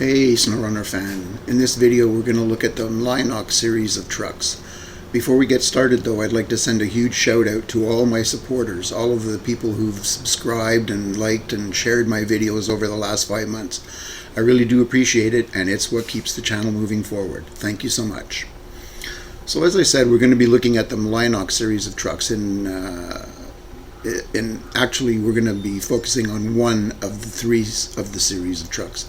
Hey SnowRunner fan, in this video we're going to look at the Mlynok series of trucks. Before we get started though, I'd like to send a huge shout out to all my supporters, all of the people who've subscribed and liked and shared my videos over the last 5 months. I really do appreciate it, and it's what keeps the channel moving forward. Thank you so much. So as I said, we're going to be looking at the Mlynok series of trucks, and actually we're going to be focusing on one of the three of the series of trucks.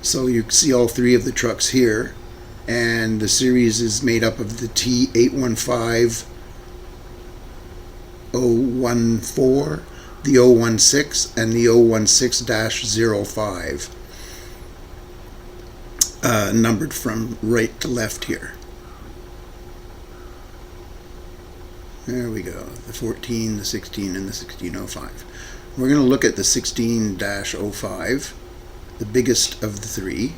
So you see all three of the trucks here, and the series is made up of the T815, 014, the 016, and the 016-05, numbered from right to left here. There we go, the 14, the 16, and the 1605. We're going to look at the 16-05, the biggest of the three,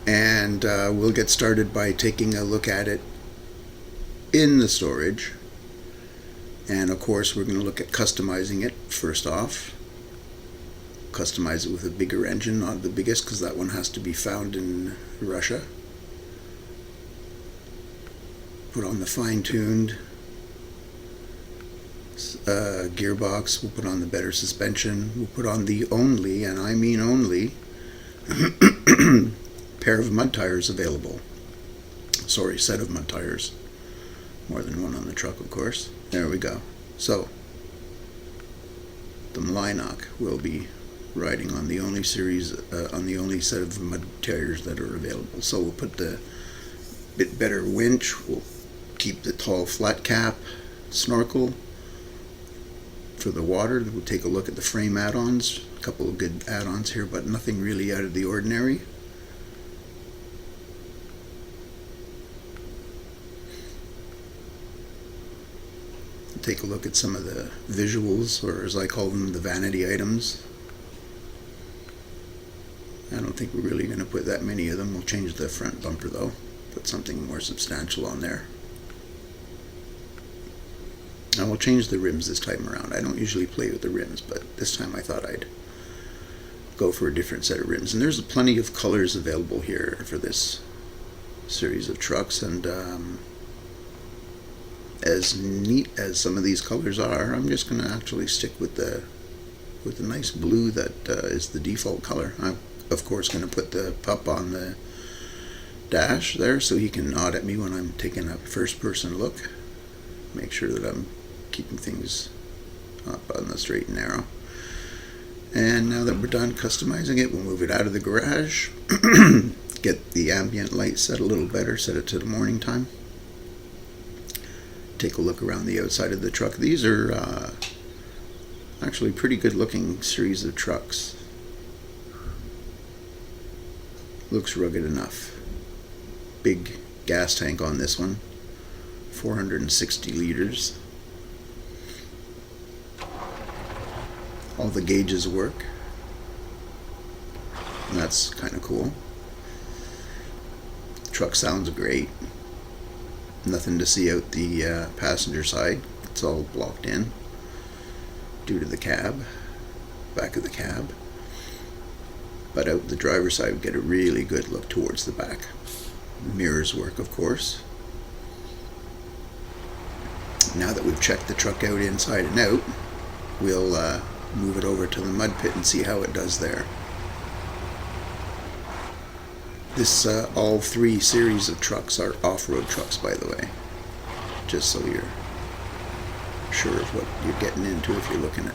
and we'll get started by taking a look at it in the storage. And of course we're going to look at customizing it first off. Customize it with a bigger engine, not the biggest, because that one has to be found in Russia. Put on the fine-tuned gearbox, we'll put on the better suspension, we'll put on the only, and I mean only, pair of mud tires available. Sorry, set of mud tires. More than one on the truck, of course. There we go. So, the Mlynok will be riding on the only series, on the only set of mud tires that are available. So we'll put the bit better winch, we'll keep the tall flat cap, snorkel. For the water, we'll take a look at the frame add-ons. A couple of good add-ons here, but nothing really out of the ordinary. Take a look at some of the visuals, or as I call them, the vanity items. I don't think we're really going to put that many of them. We'll change the front bumper though, put something more substantial on there. And we'll change the rims this time around. I don't usually play with the rims, but this time I thought I'd go for a different set of rims. And there's plenty of colors available here for this series of trucks, and as neat as some of these colors are, I'm just going to actually stick with the nice blue that is the default color. I'm of course going to put the pup on the dash there so he can nod at me when I'm taking a first person look. Make sure that I'm keeping things up on the straight and narrow. And now that we're done customizing it, we'll move it out of the garage, get the ambient light set a little better, set it to the morning time. Take a look around the outside of the truck. These are actually pretty good looking series of trucks. Looks rugged enough. Big gas tank on this one, 460 liters. All the gauges work, and that's kind of cool. Truck sounds great. Nothing to see out the passenger side. It's all blocked in due to the cab, back of the cab. But out the driver's side, we get a really good look towards the back. Mirrors work, of course. Now that we've checked the truck out inside and out, we'll move it over to the Mudpit and see how it does there. This all three series of trucks are off-road trucks, by the way, just so you're sure of what you're getting into if you're looking at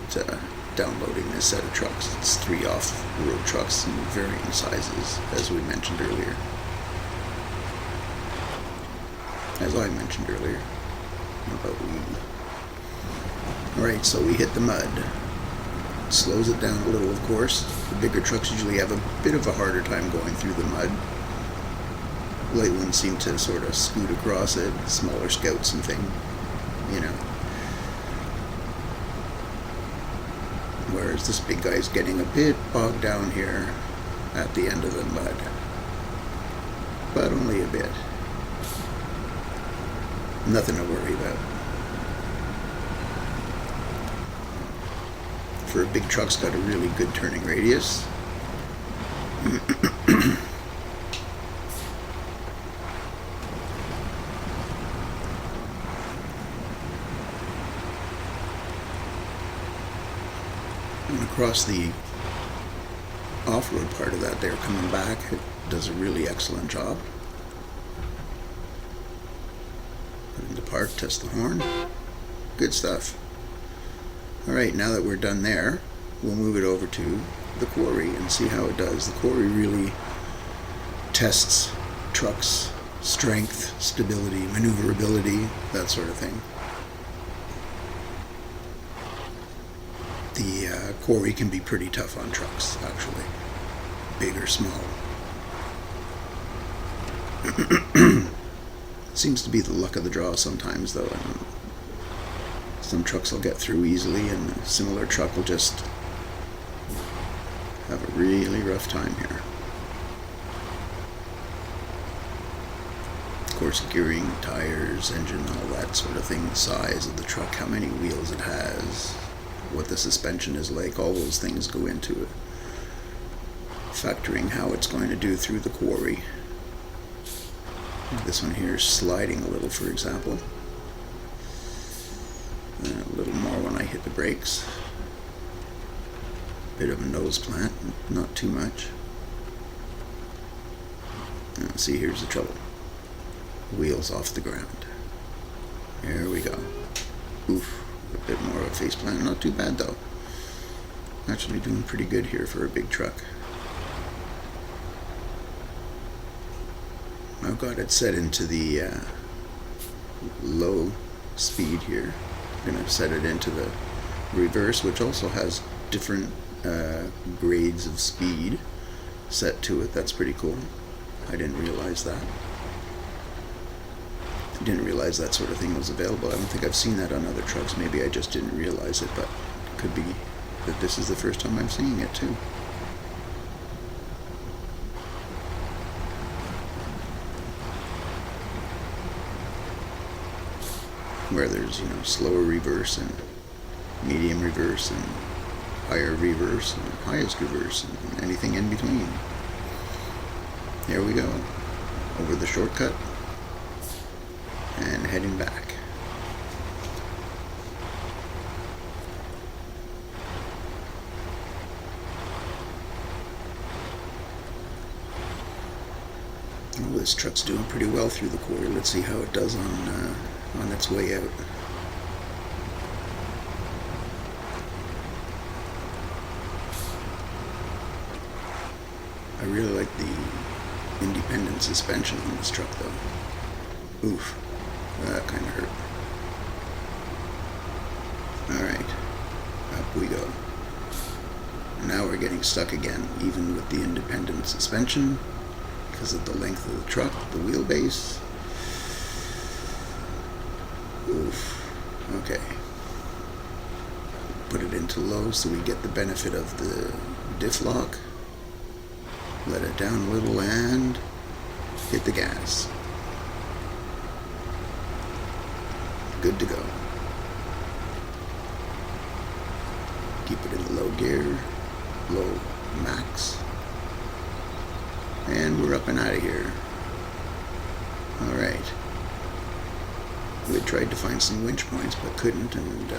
downloading this set of trucks. It's three off-road trucks in varying sizes, as we mentioned earlier. As I mentioned earlier. Alright, so we hit the mud. Slows it down a little, of course. The bigger trucks usually have a bit of a harder time going through the mud. Light ones seem to sort of scoot across it, smaller scouts and thing, you know. Whereas this big guy's getting a bit bogged down here at the end of the mud. But only a bit. Nothing to worry about. for a big truck's got a really good turning radius. And across the off-road part of that there, coming back, it does a really excellent job. Put into park, test the horn. Good stuff. Alright, now that we're done there, we'll move it over to the Quarry and see how it does. The Quarry really tests trucks' strength, stability, maneuverability, that sort of thing. The Quarry can be pretty tough on trucks, actually, big or small. Seems to be the luck of the draw sometimes, though. Some trucks will get through easily, and a similar truck will just have a really rough time here. Of course, gearing, tires, engine, all that sort of thing, the size of the truck, how many wheels it has, what the suspension is like, all those things go into it, factoring how it's going to do through the Quarry. This one here is sliding a little, for example. And a little more when I hit the brakes. Bit of a nose plant, not too much. Now, see, here's the trouble. Wheels off the ground. There we go. Oof, a bit more of a face plant. Not too bad though. Actually doing pretty good here for a big truck. I've got it set into the low speed here. I'm going to set it into the reverse, which also has different grades of speed set to it. That's pretty cool. I didn't realize that. I didn't realize that sort of thing was available. I don't think I've seen that on other trucks. Maybe I just didn't realize it, but it could be that this is the first time I'm seeing it too. Where there's, you know, slower reverse and medium reverse and higher reverse and highest reverse and anything in between. Here we go. Over the shortcut and heading back. Well, this truck's doing pretty well through the Quarry. Let's see how it does on its way out. I really like the independent suspension on this truck though. Oof, that kind of hurt. Alright, up we go. Now we're getting stuck again, even with the independent suspension, because of the length of the truck, the wheelbase. Oof, okay. Put it into low so we get the benefit of the diff lock. Let it down a little and hit the gas. Good to go. Keep it in low gear, low max. And we're up and out of here. Alright. We tried to find some winch points but couldn't, and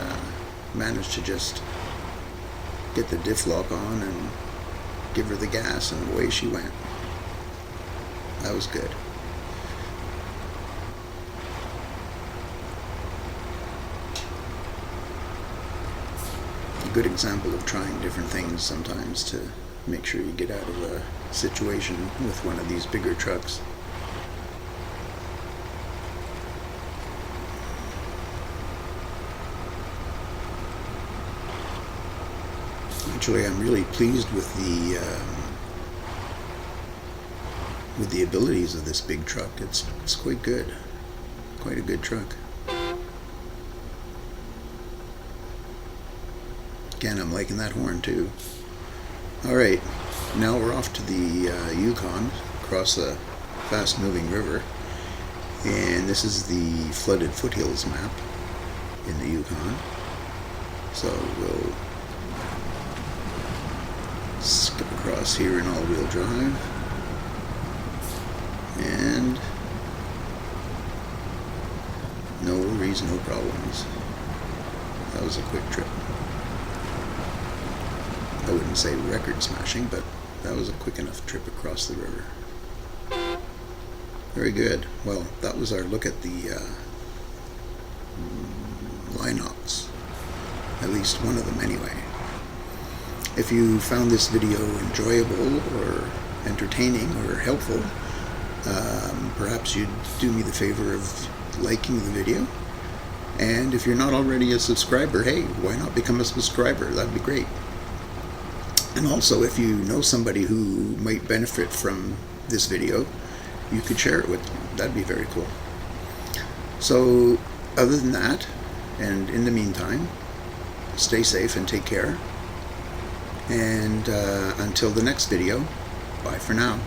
managed to just get the diff lock on and give her the gas, and away she went. That was good. A good example of trying different things sometimes to make sure you get out of a situation with one of these bigger trucks. Actually, I'm really pleased with the abilities of this big truck. It's quite good. Quite a good truck. Again, I'm liking that horn too. Alright, now we're off to the Yukon, across a fast-moving river. And this is the flooded Foothills map in the Yukon. So we'll across here in all-wheel drive. And no worries, no problems. That was a quick trip. I wouldn't say record smashing, but that was a quick enough trip across the river. Very good. Well, that was our look at the Mlynoks. At least one of them anyway. If you found this video enjoyable or entertaining or helpful, perhaps you'd do me the favor of liking the video. And if you're not already a subscriber, hey, why not become a subscriber? That'd be great. And also, if you know somebody who might benefit from this video, you could share it with them. That'd be very cool. So, other than that, and in the meantime, stay safe and take care. And until the next video, bye for now.